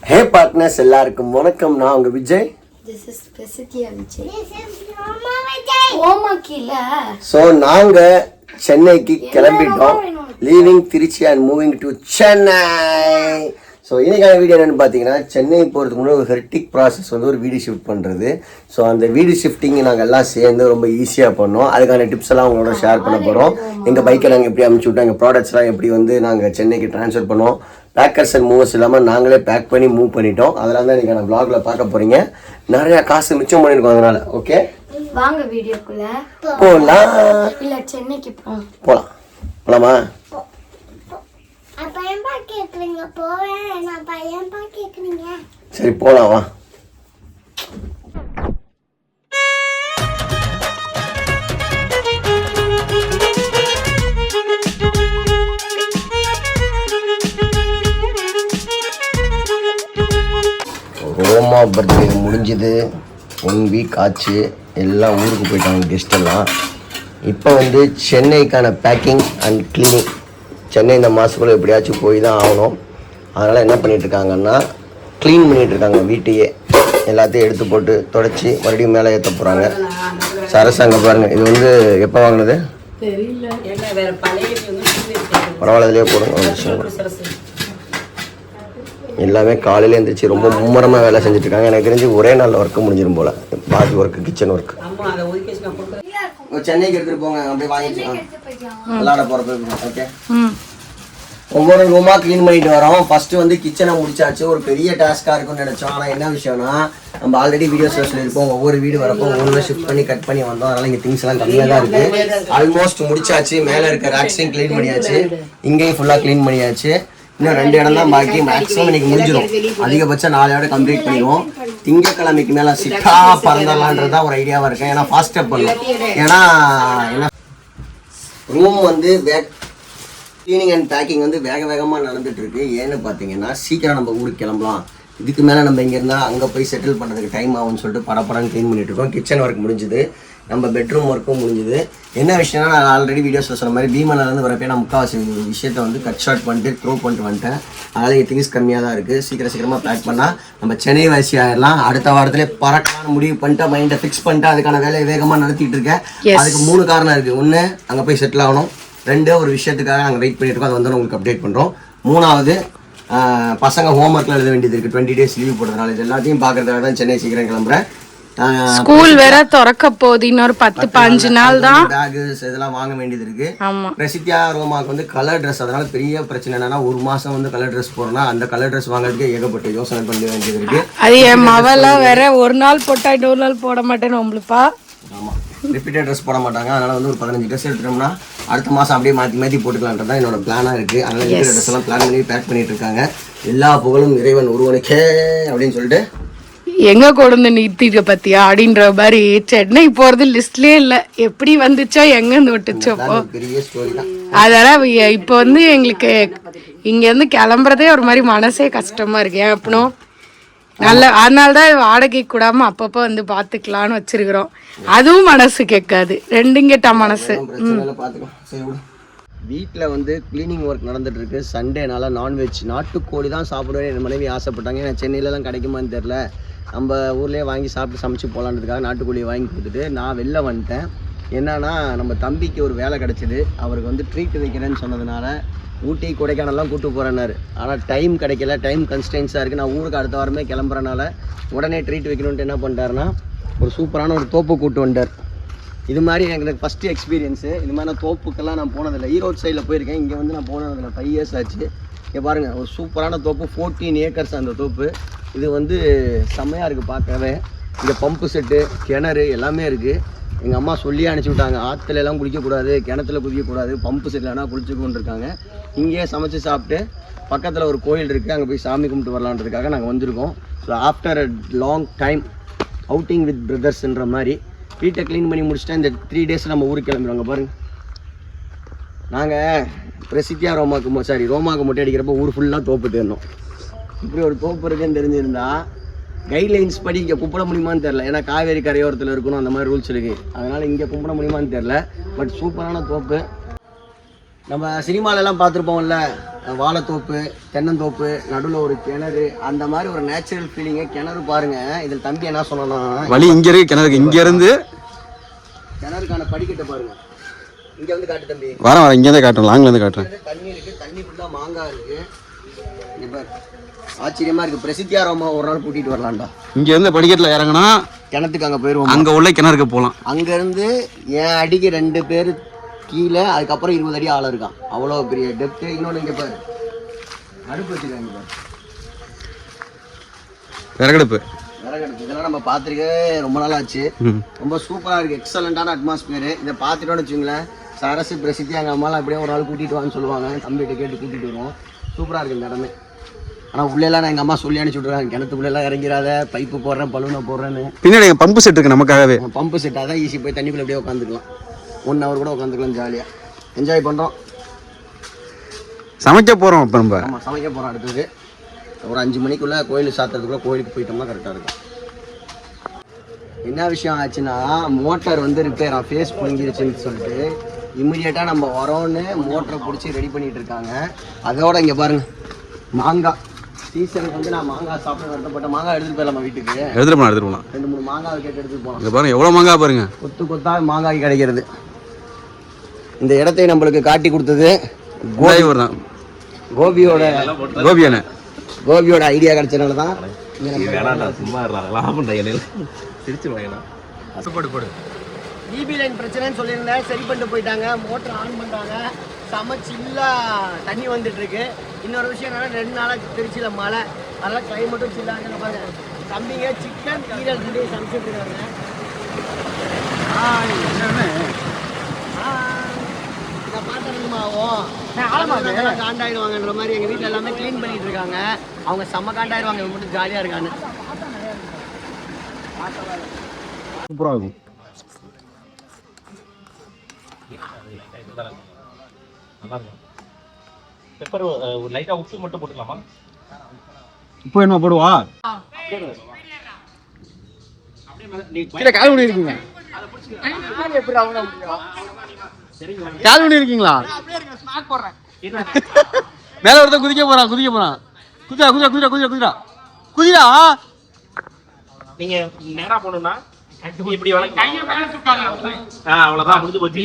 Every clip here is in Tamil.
Hey partners, எல்லாருக்கும் வணக்கம். நான் உங்க Vijay. This is Prasithya Vijay. This is Roma Vijay. Roma killa. So நாங்க சென்னைக்கு கிளம்பிட்டோம். Leaving Trichy and moving to Chennai. So இன்னைக்கான வீடியோ என்னென்னு பார்த்தீங்கன்னா, சென்னை போகிறதுக்கு முன்னாடி ஒரு ஹெர்டிக் ப்ராசஸ் வந்து ஒரு வீடியோ ஷிஃப்ட் பண்ணுறது. ஸோ அந்த வீடியோ ஷிஃப்டிங் நாங்கள் எல்லாம் சேர்ந்து ரொம்ப ஈஸியாக பண்ணோம். அதுக்கான டிப்ஸ் எல்லாம் உங்களோட ஷேர் பண்ண போகிறோம். எங்கள் பைக்கை நாங்கள் எப்படி அனுப்பிச்சி விட்டோம், எங்கள் ப்ராடக்ட்ஸ்லாம் எப்படி வந்து நாங்கள் சென்னைக்கு ட்ரான்ஸ்ஃபர் பண்ணோம், பேக்கர்ஸ் அண்ட் மூவர்ஸ் இல்லாமல் நாங்களே பேக் பண்ணி மூவ் பண்ணிட்டோம். அதெல்லாம் தான் நீங்கள் வ்ளாகில் பார்க்க போகிறீங்க. நிறையா காசு மிச்சம் பண்ணியிருக்கோம் அதனால். ஓகே வாங்க வீடியோக்குள்ள போகலாம். இல்லை சென்னைக்கு போகலாம். போகலாமா? சரி போகலாம் வா. ரோமா பர்த்டே முடிஞ்சுது. 1 வீக் ஆச்சு. எல்லாம் ஊருக்கு போயிட்டாங்க கெஸ்ட் எல்லாம். இப்போ வந்து சென்னைக்கான பேக்கிங் அண்ட் கிளீனிங். சென்னை இந்த மாதத்துக்குள்ளே எப்படியாச்சும் போய் தான் ஆகணும். அதனால் என்ன பண்ணிகிட்ருக்காங்கன்னா, க்ளீன் பண்ணிகிட்ருக்காங்க வீட்டையே. எல்லாத்தையும் எடுத்து போட்டு தொடச்சி மறுபடியும் மேலே ஏற்ற போகிறாங்க. சரசாங்க பாருங்கள், இது வந்து எப்போ வாங்கினது பரவாயில்ல, இதுலேயே போடுங்க ஒரு விஷயம். எல்லாமே காலையில் எழுந்திரிச்சு ரொம்ப மும்முரமாக வேலை செஞ்சுட்ருக்காங்க. எனக்கு தெரிஞ்சு ஒரே நாளில் ஒர்க்கு முடிஞ்சிடும் போல். பாதி ஒர்க்கு கிச்சன் ஒர்க்கு. சென்னைக்கு எடுத்துகிட்டு போங்க, அப்படியே வாங்கிக்கலாம் விளாட போகிறப்ப. ஓகே, ஒவ்வொரு ரூமாக க்ளீன் பண்ணிட்டு வரோம். ஃபஸ்ட்டு வந்து கிச்சனை முடிச்சாச்சு. ஒரு பெரிய டாஸ்க்காக இருக்கும்னு நினச்சோம். ஆனால் என்ன விஷயம்னா, நம்ம ஆல்ரெடி வீடியோஸில் சொல்லியிருப்போம், ஒவ்வொரு வீடு வரப்போ ஒவ்வொரு ஷிஃப்ட் பண்ணி கட் பண்ணி வந்தோம். அதனால் இங்கே திங்ஸ் எல்லாம் கம்மியாக தான் இருக்குது. ஆல்மோஸ்ட் முடிச்சாச்சு. மேலே இருக்க ரேக்ஸையும் க்ளீன் பண்ணியாச்சு, இங்கேயும் ஃபுல்லாக க்ளீன் பண்ணியாச்சு. இன்னும் 2 இடம் தான் பாக்கி. மேக்ஸிமம் இன்னைக்கு முடிஞ்சிடும். அதிகபட்சம் 4 இடம் கம்ப்ளீட் பண்ணிடுவோம். திங்கக்கிழமைக்கு மேலே சிக்கா பறந்துடலான்றதான் ஒரு ஐடியாவாக இருக்கேன். ஏன்னா ஃபாஸ்டப் பண்ணும். ஏன்னா என்ன ரூம் வந்து க்ளீனிங் அண்ட் பேக்கிங் வந்து வேகமாக நடந்துகிட்ருக்கு. ஏன்னு பார்த்தீங்கன்னா, சீக்கிரம் நம்ம ஊருக்கு கிளம்பலாம். இதுக்கு மேலே நம்ம இங்கே இருந்தால் அங்கே போய் செட்டில் பண்ணுறதுக்கு டைம் ஆகும்னு சொல்லிட்டு படப்படன்னு க்ளீன் பண்ணிகிட்ருக்கோம். கிச்சன் ஒர்க் முடிஞ்சுது, நம்ம பெட்ரூம் ஒர்க்கும் முடிஞ்சுது. என்ன விஷயம்னா, நான் ஆல்ரெடி வீடியோஸில் சொன்ன மாதிரி பீமனிலேருந்து வரப்போ நான் முக்கால்வாசி விஷயத்தை வந்து கட் ஷார்ட் பண்ணிட்டு த்ரோ பண்ணிட்டு வந்துட்டேன். அதனால் இங்கே திங்ஸ் கம்மியாக தான் இருக்குது. சீக்கிரமாக பேக் பண்ணால் நம்ம சென்னை வாசி ஆகிடலாம். அடுத்த வாரத்திலே பறக்கான முடிவு பண்ணிட்டு மைண்டை ஃபிக்ஸ் பண்ணிட்டு அதுக்கான வேலையை வேகமாக நடத்திட்டு இருக்கேன். அதுக்கு 3 காரணம் இருக்குது. 1, அங்கே போய் செட்டில் ஆகணும். 2, ஒரு விஷயத்துக்காக நாங்கள் வெயிட் பண்ணிட்டுருக்கோம். அது வந்து உங்களுக்கு அப்டேட் பண்ணுறோம். 3வது, பசங்க ஹோம்ஒர்க்லாம் எழுத வேண்டியது இருக்குது. 20 days லீவ் போடுறதுனால இது எல்லாத்தையும் பார்க்கறதுக்காக தான் சென்னை சீக்கிரம் கிளம்புறேன். ஸ்கூல் வேற திறக்க போகுது. இன்னொரு 10-15 நாள் தான். பேக்ஸ் இதெல்லாம் வாங்க வேண்டியது இருக்கு. பிரசித்தியா ரோமாக்கு வந்து கலர் ட்ரெஸ். அதனால பெரிய பிரச்சனை என்னன்னா, 1 மாசம் வந்து கலர் ட்ரெஸ் போறோம்னா அந்த கலர் ட்ரெஸ் வாங்குறதுக்கு ஏகப்பட்ட யோசனை பண்ண வேண்டியது இருக்கு. அது என் மவெல்லாம் வேற ஒரு நாள் போட்டா இன்னொரு நாள் போட மாட்டேன்னு உங்களுப்பா. ஆமா, ரிப்பீட்டட் ட்ரெஸ் போட மாட்டாங்க. அதனால வந்து ஒரு 15 ட்ரெஸ் எடுத்துட்டோம்னா அடுத்த மாதம் அப்படியே மாற்றி போட்டுக்கலான்றதான் என்னோட பிளானாக இருக்குது. அதனால ரிப்பீட்டட் ட்ரெஸ் எல்லாம் பிளான் பண்ணி பேக் பண்ணிட்டு இருக்காங்க. எல்லா புகழும் இறைவன் ஒருவனுக்கே அப்படின்னு சொல்லிட்டு எங்க கொண்டு நிறுத்திட்டு பத்தியா அப்படின்ற மாதிரி சென்னை போறது லிஸ்ட்லயே இல்ல. எப்படி வந்துச்சோ எங்க இருந்து விட்டுச்சோ பெரிய ஸ்டோரி தான். அதெல்லாம் இப்போ வந்து எங்களுக்கு இங்க இருந்து கிளம்புறதே ஒரு மாதிரி மனசே கஷ்டமா இருக்கு. ஏன் அப்படின்னா அதனாலதான் வாடகை கூடாம அப்பப்போ வந்து பாத்துக்கலாம்னு வச்சிருக்கிறோம். அதுவும் மனசு கேட்காது. 2 கேட்டா மனசு. வீட்டில் வந்து கிளீனிங் ஒர்க் நடந்துட்டு இருக்கு. சண்டேனால நான்வெஜ் நாட்டுக்கோழி தான் சாப்பிடுவேன் என் மனைவி ஆசைப்பட்டாங்க. ஏன்னா சென்னையிலலாம் கிடைக்குமான்னு தெரில. நம்ம ஊர்லேயே வாங்கி சாப்பிட்டு சமைச்சு போகலான்றதுக்காக நாட்டுக்கோழியை வாங்கி கொடுத்துட்டு நான் வெளில வந்துட்டேன். என்னன்னா, நம்ம தம்பிக்கு ஒரு வேலை கிடச்சிது. அவருக்கு வந்து ட்ரீட் வைக்கிறேன்னு சொன்னதுனால ஊட்டி கொடைக்கானல்லாம் கூப்பிட்டு போகிறேன்னாரு. ஆனால் டைம் கிடைக்கல, டைம் கன்ஸ்டன்ஸாக இருக்குது. நான் ஊருக்கு அடுத்த வாரமே கிளம்புறனால உடனே ட்ரீட் வைக்கணுன்ட்டு என்ன பண்ணிட்டாருன்னா, ஒரு சூப்பரான ஒரு தோப்பு கூப்பிட்டு வந்துட்டார். இது மாதிரி எனக்கு ஃபஸ்ட்டு எக்ஸ்பீரியன்ஸு. இது மாதிரி நான் தோப்புக்கெல்லாம் நான் போனதில்லை. ஈரோடு சைடில் போயிருக்கேன். இங்கே வந்து நான் போனதில்லை. 5 years ஆச்சு. இங்கே பாருங்கள், ஒரு சூப்பரான தோப்பு. 14 acres அந்த தோப்பு. இது வந்து செம்மையாக இருக்குது பார்க்கவே. இங்கே பம்பு செட்டு, கிணறு எல்லாமே இருக்குது. எங்கள் அம்மா சொல்லியே அனுப்பிச்சி விட்டாங்க, ஆற்றுல எல்லாம் குளிக்கக்கூடாது, கிணத்துல குதிக்கக்கூடாது, பம்பு செட்டில் வேணால் குளிச்சுக்கொண்டு இருக்காங்க. இங்கேயே சமைச்சு சாப்பிட்டு பக்கத்தில் ஒரு கோயில் இருக்குது, அங்கே போய் சாமி கும்பிட்டு வரலான்றதுக்காக நாங்கள் வந்திருக்கோம். So after a long time outing with பிரதர்ஸ்ன்ற மாதிரி வீட்டை க்ளீன் பண்ணி முடிச்சுட்டா இந்த 3 days நம்ம ஊருக்கு கிளம்பிடுவாங்க. பாருங்கள், நாங்கள் பிரசித்தியா ரோமாவுக்கு மொட்டை அடிக்கிறப்போ ஊர் ஃபுல்லாக தோப்பு தேடணும். இப்படி ஒரு தோப்பு இருக்குன்னு தெரிஞ்சிருந்தா கைட்லைன்ஸ் படி இங்கே கும்பிட முடியுமான்னு தெரில. ஏன்னா காவேரி கரையோரத்தில் இருக்கணும், அந்த மாதிரி ரூல்ஸ் இருக்குது. அதனால் இங்கே கும்பிட முடியுமான்னு தெரில. பட் சூப்பரான தோப்பு. நம்ம சினிமாலெல்லாம் பார்த்துருப்போம்ல, வாழைத்தோப்பு, தென்னந்தோப்பு, நடுவில் ஒரு கிணறு, அந்த மாதிரி ஒரு நேச்சுரல் ஃபீலிங்கு. கிணறு பாருங்க. இதில் தம்பி என்ன சொன்னா வழி இங்கே இருக்கு கிணறுக்கு. இங்க இருந்து கிணறுக்கான படிக்கட்டை பாருங்க. இங்க வந்து காட்டு தம்பி. வரேன் இங்கே தான் காட்டுறேன். லாங்ல இருந்து காட்டுறேன். தண்ணி இருக்கு. தண்ணி ஃபுல்லாக மாங்காய் இருக்கு. இங்க பாரு, ஆச்சரியமா இருக்கு. பிரசித்தியாரமா ஒரு நாள் கூட்டிட்டு வரலாம்டா. இங்க இருந்து படிக்கட்டில் இறங்கினா கிணத்துக்கு அங்கே போயிடுவோம். அங்கே உள்ள கிணறுக்கு போகலாம். அங்கேருந்து என் அடிக்கு 2 பேர் கீழே, அதுக்கப்புறம் 20 அடி ஆள் இருக்கான். அவ்வளோ பெரிய டெப்த்து. இன்னொன்று இங்கே பாரு, அடுப்பு வச்சுருக்காங்க பாரு, விறகடுப்பு. விறகடுப்பு. இதெல்லாம் நம்ம பார்த்துருக்கே ரொம்ப நாள் ஆச்சு. ரொம்ப சூப்பராக இருக்குது. எக்ஸலண்ட்டான அட்மாஸ்பியரு. இதை பார்த்துட்டோன்னு வச்சுங்களேன், சரசு பிரசித்தி எங்கள் அம்மாலாம் அப்படியே ஒரு நாள் கூட்டிகிட்டு வான்னு சொல்லுவாங்க. தம்பிகிட்ட கேட்டு கூட்டிகிட்டு வருவோம். சூப்பராக இருக்குது இந்த இடமே. ஆனால் உள்ளேலாம் நான் எங்கள் அம்மா சொல்லி அனுப்பிச்சி விட்ருக்காங்க, கிணத்துக்குள்ளெல்லாம் இறங்கிறாத, பைப்பு போடுறேன், பலூனை போடுறேன்னு. பின்னாடி பம்பு செட் இருக்கு நமக்காகவே. பம்பு செட் அதான் ஈஸி. போய் தண்ணிக்குள்ளே அப்படியே உட்காந்துக்கலாம். 1 hour கூட உட்காந்துக்கலாம். ஜாலியாக என்ஜாய் பண்ணுறோம். சமைக்க போகிறோம் இப்போ நம்ம. ஆமாம், சமைக்க போகிறோம். அடுத்தது ஒரு 5 மணிக்குள்ளே கோயில் சாத்துறதுக்குள்ளே கோயிலுக்கு போயிட்டோம்னா கரெக்டாக இருக்கும். என்ன விஷயம் ஆச்சுன்னா, மோட்டார் வந்து ரிப்பேரா, ஃபேஸ் புரிஞ்சிருச்சுன்னு சொல்லிட்டு இம்மிடியேட்டாக நம்ம வரோன்னு மோட்டரை பிடிச்சி ரெடி பண்ணிகிட்டு இருக்காங்க. அதோட இங்கே பாருங்கள், மாங்காய் சீசனுக்கு வந்து நான் மாங்காய் சாப்பிட்டு வருத்தப்பட்ட மாங்காய் எடுத்துகிட்டு போயிடலாம் வீட்டுக்கு. எடுத்துகிட்டு போகலாம். 2-3 மாங்காய் கேட்டு எடுத்துகிட்டு போகலாம். இங்கே பாருங்க எவ்வளோ மாங்காய் பாருங்க. கொத்து கொத்தாக மாங்காய் கிடைக்கிறது. இந்த இடத்தை நம்மளுக்கு காட்டி கொடுத்தது கோபியோட ஐடியா கிடைச்சனால தான். டிபி லைன் பிரச்சனைன்னு சொல்லியிருந்தேன், சரி பண்ணிட்டு போயிட்டாங்க. மோட்டர் ஆன் பண்ணிட்டாங்க. சில்லாக தண்ணி வந்துட்டு இருக்கு. இன்னொரு விஷயம் என்னன்னா, 2 நாளாக திருச்சியில் மழை, அதெல்லாம் கிளைமேட்டும் சில்லாக இருக்காங்க. பாருங்க தம்பிங்க சிக்கன் ஈரல் 2 சமைச்சிட்டு இருக்காங்க. இதை பார்த்துருக்குமாவும் காண்டாயிடுவாங்கன்ற மாதிரி எங்கள் வீட்டில் எல்லாமே க்ளீன் பண்ணிட்டு இருக்காங்க. அவங்க செம்ம காண்டாயிடுவாங்க, இவங்க மட்டும் ஜாலியாக இருக்கான்னு. சூப்பராக இருக்கும். பெப்பர் லைட்டா உப்பு மட்டும் போட்டுக்கலாமா? இப்போ என்ன போடுவா? கீழே கால் பண்ணி இருக்கீங்க. கால் பண்ணி இருக்கீங்களா? மேல ஒருத்தன் குதிக்க போறான். குதிரா குதிரா குதிரா குதிரா குதிரா குதிரா. நீங்க நேரா போகணும்னா இப்படி அவ்வளவுதான், முடிஞ்சு போச்சு.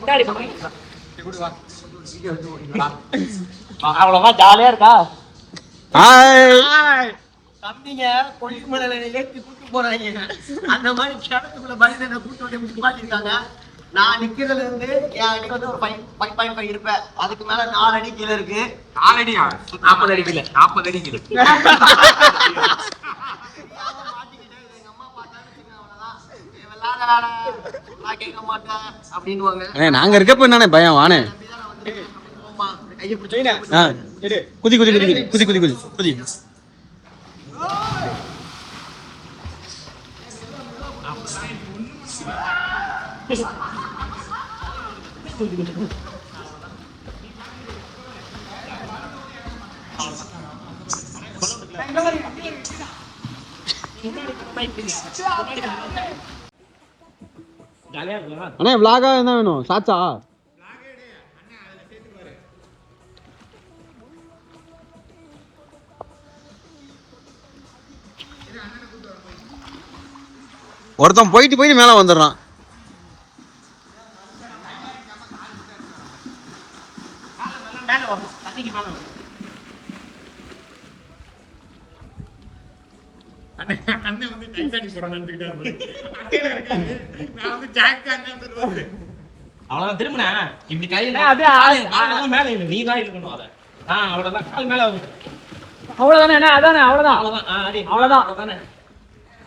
முன்னாடி போட்டோம்னா அவ்வளவுதான். ஜாலியா இருக்கா? தம்பிங்க கொழுக்கு மலையில ஏற்றி கூட்டு போறாங்க. அந்த மாதிரி கிணத்துக்குள்ள பயந்து கூட்டு வந்து மாட்டிருக்காங்க. நான் நிக்கிறதுல இருந்து என் அடிக்கு வந்து ஒரு 5.5 இருப்பேன். அதுக்கு மேல 4 அடி கீழே இருக்கு. 4 அடியா? 40 அடி கீழே. 40 அடி கீழே. நாங்க இருக்கப்ப என்னன்னு பயம் வானே. குதி குதி குதி குதி குதி குதி குதி. அண்ணே vlog-ஆ என்ன வேணும்? சாச்சா ஒருத்தன் போயிட்டு மேல வந்துடுறான். அவ்வளவுதான். திரும்பினா இப்படி கையில மேல நீ தான் இருக்கணும். அதை அவ்வளவுதான். கால் மேல அவ்வளவுதானே. அதானே அவ்வளவுதான். அவ்வளவுதான்.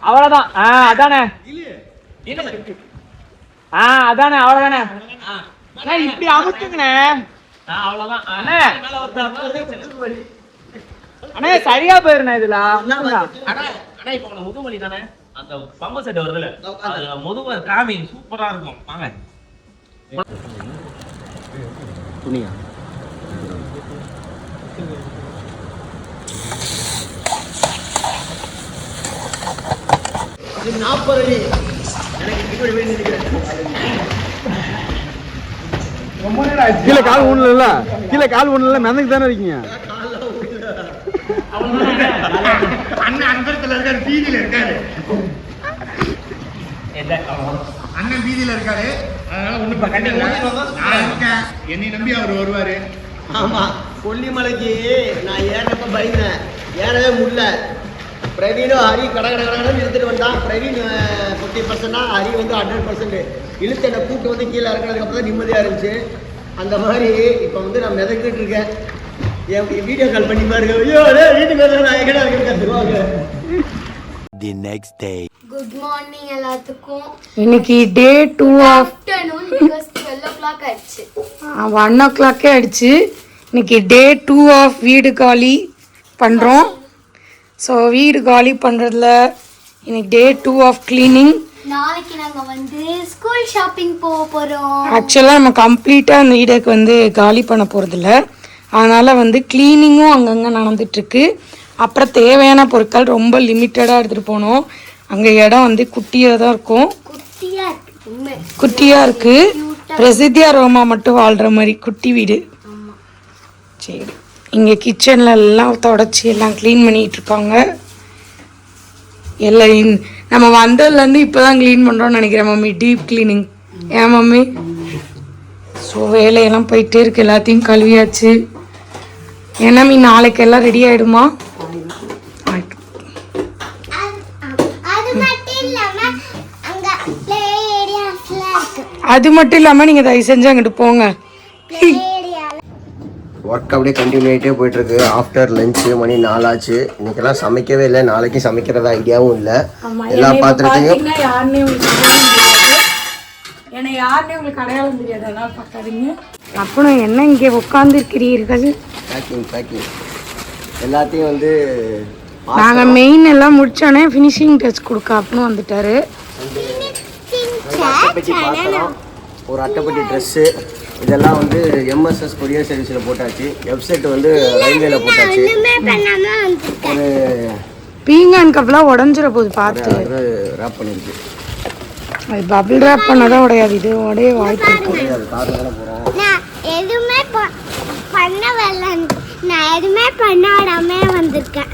அவ்வளவுதான். அதானே. அதானே அவ்வளவுதானே. இப்படி அமுத்துங்கண்ணே. அவ்வளவுதான். அண்ணே சரியா போயிருண்ணே இதுல. அண்ணா இப்ப உனக்கு முதுமலி தானே அந்த பம்பு செட் வருதுல, முதும காமி சூப்பரா இருக்கும். வாங்க. துணியா 40 அடி எனக்கு கீழே கால் ஊனல கீழே கால் ஊனல மெதக்கு தானே இருக்கீங்க. அண்ணன் அன்பரத்துல இருக்காரு, பீதியில இருக்காரு. அண்ணன் பீதியில இருக்காரு. அதனால ஒண்ணு கண்டிப்பா நான் இருக்கேன். என்னை நம்பி அவர் வருவாரு. ஆமா, கொல்லிமலைக்கு நான் ஏறப்ப பயந்தேன், ஏறவே முடியல. பிரவீனும் ஹரி கடகடன்னு இழுத்துட்டு வந்தான். பிரவீன் 50%, ஹரி வந்து 100%. இழுத்து என்னை கூட்டு வந்து கீழே இறங்கினதுக்கு அப்புறம் தான் நிம்மதியாக இருந்துச்சு. அந்த மாதிரி இப்போ வந்து நான் மிதக்கிட்டு இருக்கேன். என் வீடியோ கால் பண்ணி பாருங்க. ஐயோ வீட்டுக்கு வந்து நான் எங்கடா இருக்கேன்னு கற்றுவாங்க. The next day. Good morning எல்லாத்துக்கும். இன்னைக்கு டே 2 ஆஃப் ஆஃப்டர்நூன் பிகாஸ் 12 o'clock ஆயிடுச்சு. 1 o'clock ஆயிடுச்சு. இன்னைக்கு டே 2 ஆஃப் வீடு காலி பண்ணுறோம். ஸோ வீடு காலி பண்ணுறதுல இன்னைக்கு டே 2 ஆஃப் கிளீனிங். நாளைக்கு நாங்க வந்து ஸ்கூல் ஷாப்பிங் போக போறோம். ஆக்சுவலாக நம்ம கம்ப்ளீட்டாக அந்த வீடுக்கு வந்து காலி பண்ண போகிறதில்ல. அதனால் வந்து க்ளீனிங்கும் அங்கங்கே நடந்துட்டுருக்கு. அப்புறம் தேவையான பொருட்கள் ரொம்ப லிமிட்டடாக எடுத்துகிட்டு போனோம். அங்கே இடம் வந்து குட்டியாக தான் இருக்கும், குட்டியா இருக்கு, உண்மை குட்டியாக இருக்குது. பிரசித்தியா ரோமா மட்டும் வாழ்கிற மாதிரி குட்டி வீடு. சரி, இங்கே கிச்சனில் எல்லாம் தொடச்சி எல்லாம் க்ளீன் பண்ணிகிட்டு இருக்காங்க. எல்லாம் நம்ம வந்ததுலேருந்து இப்போ தான் க்ளீன் பண்ணுறோன்னு நினைக்கிறேன் மம்மி, டீப் க்ளீனிங். ஏன் மம்மி? ஸோ வேலையெல்லாம் போயிட்டே இருக்கு. எல்லாத்தையும் கழுவியாச்சு. ஏன்னா மீ நாளைக்கு எல்லாம் ரெடி ஆகிடுமா? ஆயிட்டு. அது மட்டும் இல்லாமல் நீங்கள் தயவு செஞ்சு அங்கிட்டு போங்க. ஒர்க் அப்படியே கண்டினியூ ஆகிட்டே போயிட்டுருக்கு. ஆஃப்டர் லஞ்சு மணி 4 ஆச்சு. இன்னைக்கெல்லாம் சமைக்கவே இல்லை, நாளைக்கு சமைக்கிறதா ஐடியாவும் இல்லை. எல்லா பாத்திரத்தையும் யாருன்னே உங்களுக்கு அடையாளம் தெரியாது, அதெல்லாம் பார்க்காதீங்க. அப்புறம் என்ன இங்கே உட்காந்துருக்கிறீர்கள்? பேக்கிங் எல்லாத்தையும் வந்து நாங்கள் மெயின் எல்லாம் முடிச்சோடனே ஃபினிஷிங் டச் கொடுக்க அப்படின்னு வந்துட்டாரு. அட்டைப்பெட்டி பாத்திரம், ஒரு அட்டைப்பெட்டி ட்ரெஸ்ஸு, இதெல்லாம் வந்து எம்எஸ்எஸ் கொரியர் சர்வீஸில் போட்டாச்சு. வெப்சைட் வந்து ரயில்வேல போட்டாச்சு. ஒரு பீங்கான் கப்லாம் உடஞ்சிட போகுது பார்த்து. ரேப் பண்ணிருக்கு. அது பபிள் ரேப் பண்ணாதான் உடையாது, இது உடைய வாய்ப்பு இருக்கு. அது காரில் தானே போகிறோம். நான் எதுவுமே பண்ண நான் எதுவுமே பண்ணாடாம வந்திருக்கேன்.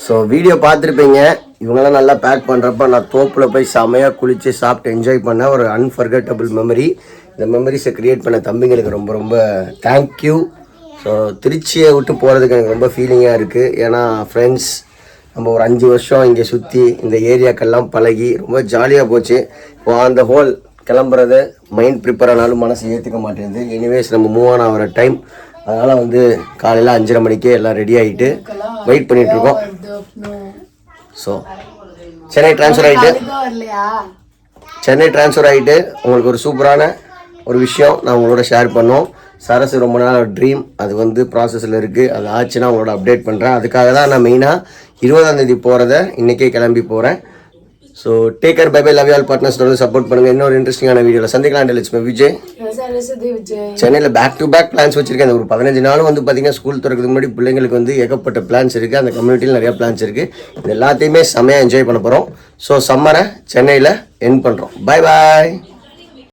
ஸோ வீடியோ பார்த்துருப்பீங்க. இவங்கெல்லாம் நல்லா பேக் பண்ணுறப்ப நான் தோப்பில் போய் செமையாக குளித்து சாப்பிட்டு என்ஜாய் பண்ண ஒரு அன்ஃபர்கட்டபிள் மெமரி. இந்த மெமரிஸை க்ரியேட் பண்ண தம்பிங்களுக்கு ரொம்ப ரொம்ப தேங்க்யூ. ஸோ திருச்சியை விட்டு போகிறதுக்கு எனக்கு ரொம்ப ஃபீலிங்காக இருக்குது. ஏன்னா ஃப்ரெண்ட்ஸ் நம்ம ஒரு 5 வருஷம் இங்கே சுற்றி இந்த ஏரியாக்கெல்லாம் பழகி ரொம்ப ஜாலியாக போச்சு. இப்போ அந்த ஹோல் கிளம்புறது மைண்ட் ப்ரிப்பேர் ஆனாலும் மனசு ஏற்றுக்க மாட்டேங்குது. எனிவேஸ் நம்ம மூவ் ஆன் ஆகிற டைம். அதனால் வந்து காலையில் 5:30 மணிக்கே எல்லாம் ரெடி ஆகிட்டு வெயிட் பண்ணிகிட்ருக்கோம். ஸோ சென்னை ட்ரான்ஸ்ஃபர் ஆகிட்டு உங்களுக்கு ஒரு சூப்பரான ஒரு விஷயம் நான் உங்களோட ஷேர் பண்ணோம். சரசு ரொம்ப நாள் ட்ரீம், அது வந்து ப்ராசஸில் இருக்குது. அது ஆச்சுன்னா உங்களோட அப்டேட் பண்ணுறேன். அதுக்காக தான் நான் மெயினாக 20ஆம் தேதி போகிறத இன்றைக்கே கிளம்பி போகிறேன். So take care, bye bye, love you all. Partners தொடர்ந்து சப்போர்ட் பண்ணுங்கள். இன்னொரு இன்ட்ரெஸ்டிங்கான வீடியோவில் சந்திக்கலாம். லட்சுமி விஜய். சென்னையில் பேக் டு பேக் பிளான்ஸ் வச்சிருக்கேன். ஒரு 15 நாளும் வந்து பார்த்தீங்கன்னா ஸ்கூல் திறக்கிறதுக்கு முன்னாடி பிள்ளைங்களுக்கு வந்து ஏகப்பட்ட பிளான்ஸ் இருக்குது. அந்த கம்யூனிட்டியில் நிறையா பிளான்ஸ் இருக்குது. இது எல்லாத்தையுமே செம்மையாக என்ஜாய் பண்ண போகிறோம். ஸோ சம்மரை சென்னையில் எண்ட் பண்ணுறோம். Bye bye.